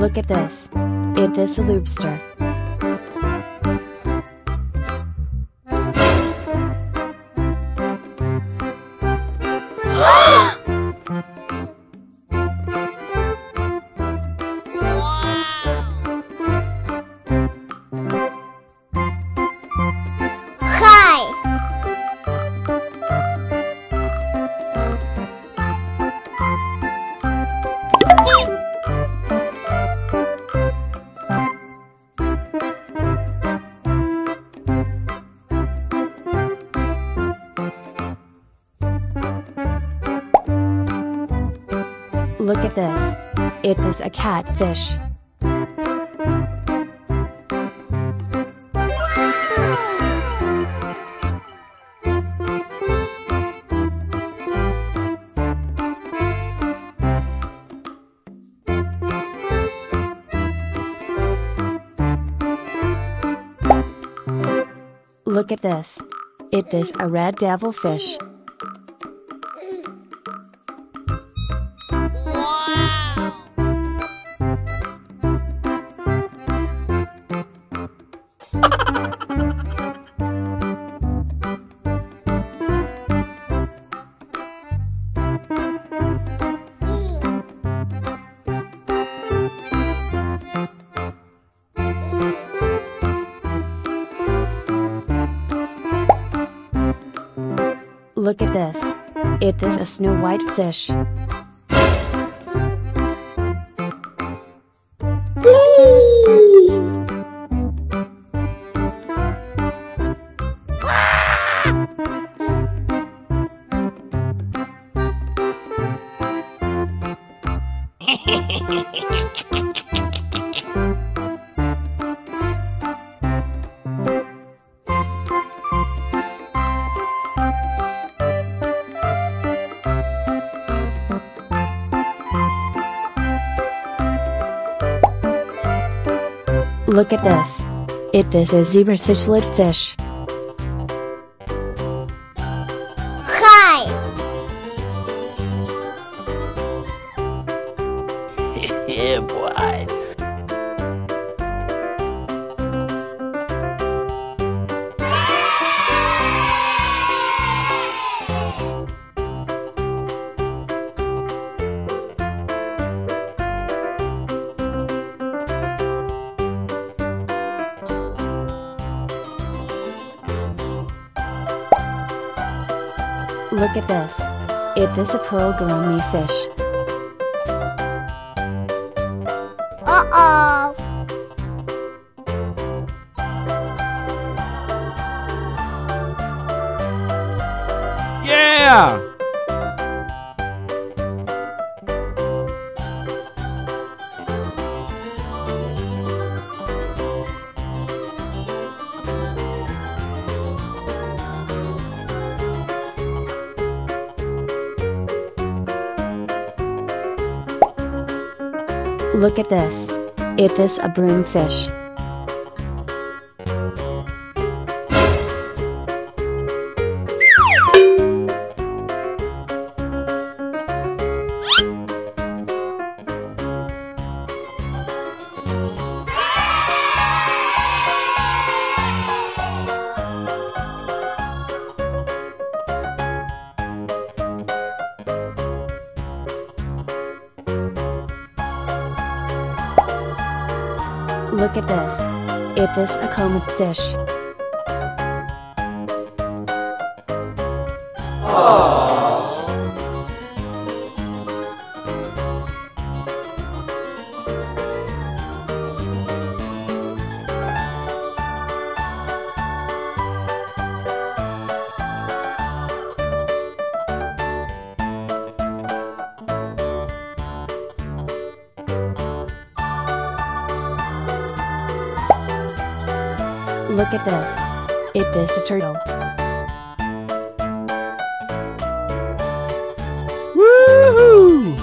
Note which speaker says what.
Speaker 1: Look at this. It is a lobster. Look at this. It is a catfish. Look at this. It is a red devilfish. Look at this. It is a snow white fish. Look at this. It is a zebra cichlid fish.
Speaker 2: Hi!
Speaker 3: Yeah, boy.
Speaker 1: Look at this. It is a pearl gourmet fish.
Speaker 2: Uh-oh!
Speaker 3: Yeah!
Speaker 1: Look at this. It is a broomfish. Look at this. It is a comet fish. Look at this. It is a turtle.
Speaker 3: Woohoo!